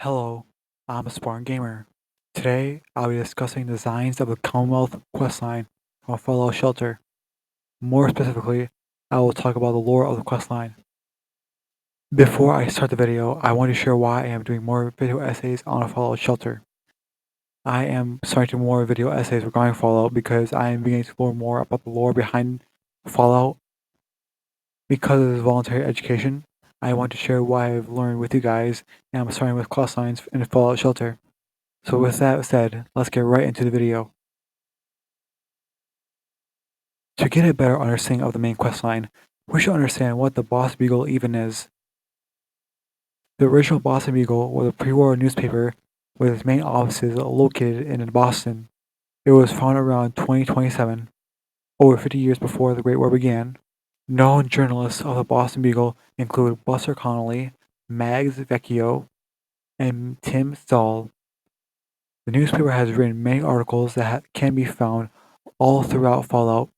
Hello, I'm a Spartan Gamer. Today, I'll be discussing the Zines of the Commonwealth Questline from Fallout Shelter. More specifically, I will talk about the lore of the questline. Before I start the video, I want to share why I am doing more video essays on Fallout Shelter. I am starting more video essays regarding Fallout because I am beginning to explore more about the lore behind Fallout. Because of this voluntary education, I want to share what I've learned with you guys, and I'm starting with questlines in Fallout Shelter. So with that said, let's get right into the video. To get a better understanding of the main questline, we should understand what the Boston Beagle even is. The original Boston Beagle was a pre-war newspaper with its main offices located in Boston. It was founded around 2027, over 50 years before the Great War began. Known journalists of the Boston Beagle include Buster Connolly, Mags Vecchio, and Tim Stahl. The newspaper has written many articles that can be found all throughout Fallout.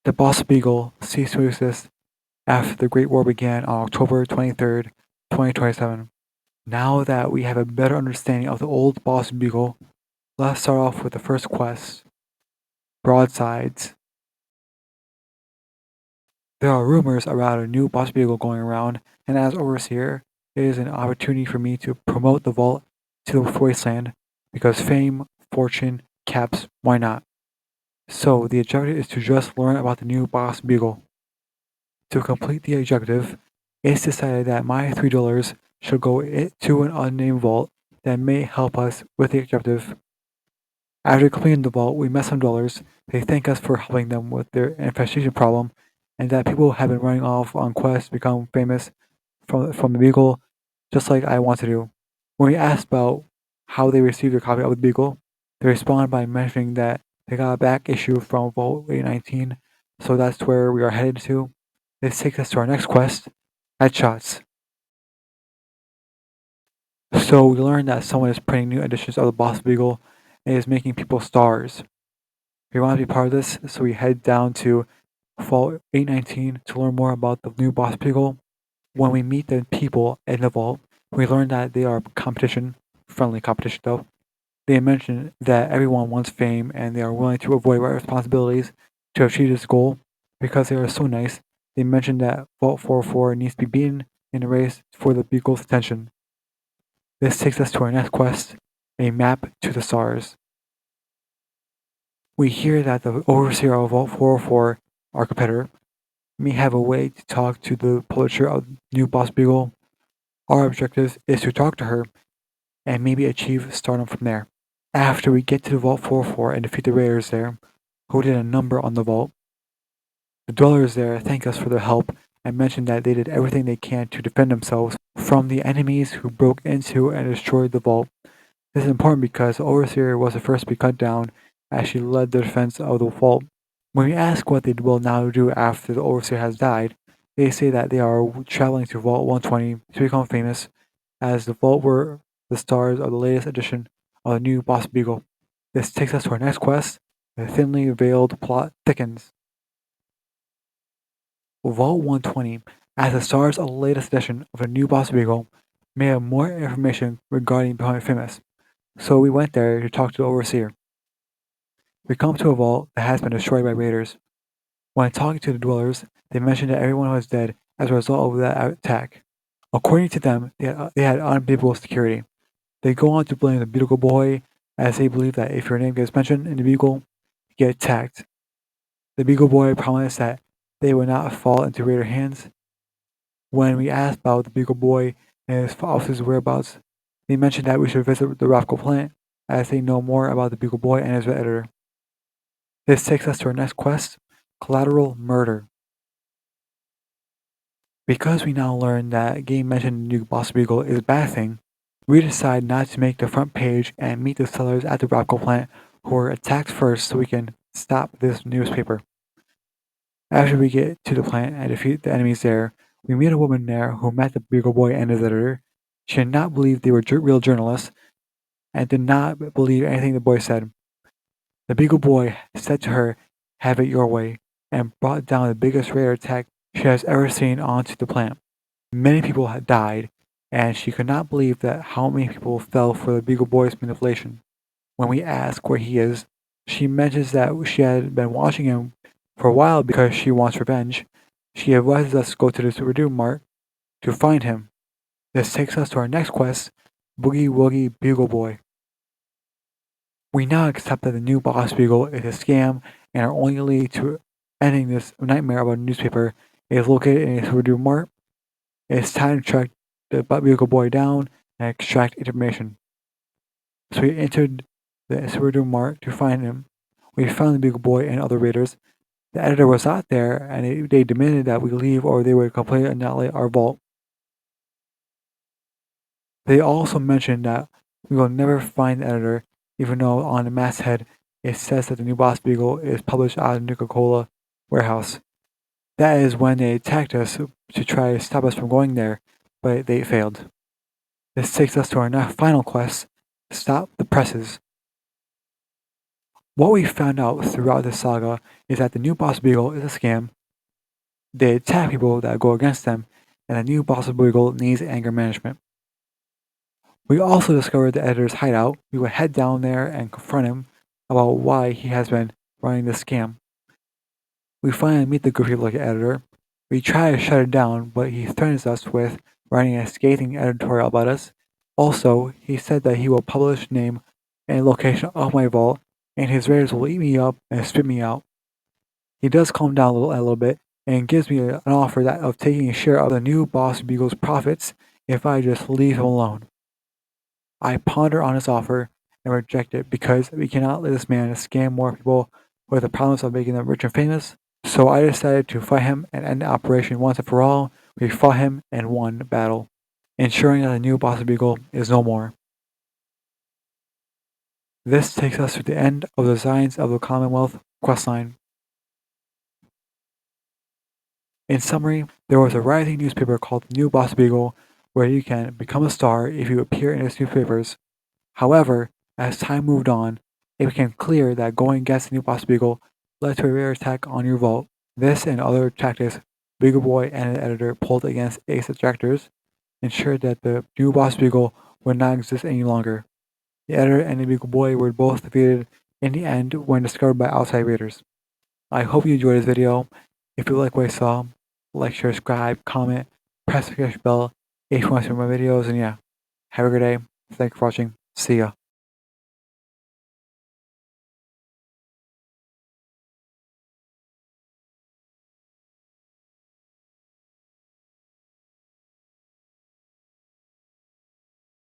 The Boston Beagle ceased to exist after the Great War began on October 23rd, 2027. Now that we have a better understanding of the old Boston Beagle, let's start off with the first quest, Broadsides. There are rumors about a new Boston Beagle going around, and as overseer, it is an opportunity for me to promote the vault to the wasteland, because fame, fortune, caps, why not? So the objective is to just learn about the new Boston Beagle. To complete the objective, it's decided that my $3 should go to an unnamed vault that may help us with the objective. After completing the vault, we met some dwellers. They thank us for helping them with their infestation problem, and that people have been running off on quests to become famous from the Beagle, just like I want to do. When we asked about how they received their copy of the Beagle, they responded by mentioning that they got a back issue from Vault 819, so that's where we are headed to. This takes us to our next quest, Headshots. So we learned that someone is printing new editions of the Boss Beagle and is making people stars. We want to be part of this, so we head down to Vault 819 to learn more about the new Boss Beagle. When we meet the people in the vault, we learn that they are competition, friendly competition though. They mention that everyone wants fame and they are willing to avoid responsibilities to achieve this goal. Because they are so nice, they mention that Vault 404 needs to be beaten in a race for the Beagle's attention. This takes us to our next quest, a map to the stars. We hear that the overseer of Vault 404, our competitor, may have a way to talk to the publisher of New Boss Beagle. Our objective is to talk to her and maybe achieve stardom from there. After we get to the Vault 404 and defeat the raiders there, who did a number on the vault, the dwellers there thank us for their help and mention that they did everything they can to defend themselves from the enemies who broke into and destroyed the vault. This is important because the overseer was the first to be cut down as she led the defense of the vault. When we ask what they will now do after the overseer has died, they say that they are traveling to Vault 120 to become famous, as the vault were the stars of the latest edition of the new Boss Beagle. This takes us to our next quest, the thinly veiled plot thickens. Vault 120, as the stars of the latest edition of the new Boss Beagle, may have more information regarding becoming famous, so we went there to talk to the overseer. We come to a vault that has been destroyed by raiders. When talking to the dwellers, they mentioned that everyone was dead as a result of that attack. According to them, they had unbeatable security. They go on to blame the Beagle Boy, as they believe that if your name gets mentioned in the Beagle, you get attacked. The Beagle Boy promised that they would not fall into raider hands. When we asked about the Beagle Boy and his office's whereabouts, they mentioned that we should visit the Rapco plant, as they know more about the Beagle Boy and his editor. This takes us to our next quest, Collateral Murder. Because we now learn that game mentioned the new Boss Beagle is a bad thing, we decide not to make the front page and meet the sellers at the Rapco plant who were attacked first so we can stop this newspaper. After we get to the plant and defeat the enemies there, we meet a woman there who met the Beagle Boy and his editor. She did not believe they were real journalists and did not believe anything the boy said. The Beagle Boy said to her, "Have it your way," and brought down the biggest raider attack she has ever seen onto the plant. Many people had died, and she could not believe that how many people fell for the Beagle Boy's manipulation. When we ask where he is, she mentions that she had been watching him for a while because she wants revenge. She advises us to go to the Superdue Mart to find him. This takes us to our next quest, Boogie Woogie Beagle Boy. We now accept that the new Boss Beagle is a scam, and our only lead to ending this nightmare about a newspaper is located in a Superdue Mart. It's time to track the Beagle Boy down and extract information. So we entered the Superdue Mart to find him. We found the Beagle Boy and other raiders. The editor was not there, and they demanded that we leave or they would completely annihilate our vault. They also mentioned that we will never find the editor, even though on the masthead it says that the new Boss Beagle is published out of the Nuka-Cola warehouse. That is when they attacked us to try to stop us from going there, but they failed. This takes us to our final quest, Stop the Presses. What we found out throughout this saga is that the new Boss Beagle is a scam. They attack people that go against them, and the new Boss Beagle needs anger management. We also discovered the editor's hideout. We would head down there and confront him about why he has been running this scam. We finally meet the goofy-looking editor. We try to shut it down, but he threatens us with writing a scathing editorial about us. Also, he said that he will publish the name and location of my vault, and his raiders will eat me up and spit me out. He does calm down a little bit and gives me an offer of taking a share of the new Boss Beagle's profits if I just leave him alone. I ponder on his offer and reject it because we cannot let this man scam more people with the promise of making them rich and famous. So I decided to fight him and end the operation once and for all. We fought him and won the battle, ensuring that the new Boss Beagle is no more. This takes us to the end of the Zines of the Commonwealth questline. In summary, there was a rising newspaper called the New Boss Beagle where you can become a star if you appear in its newspapers. However, as time moved on, it became clear that going against the new Boss Beagle led to a rare attack on your vault. This and other tactics Beagle Boy and the editor pulled against Ace detractors ensured that the new Boss Beagle would not exist any longer. The editor and the Beagle Boy were both defeated in the end when discovered by outside raiders. I hope you enjoyed this video. If you like what I saw, like, share, subscribe, comment, press the notification bell if you want to see more videos, and yeah, have a good day. Thanks for watching. See ya.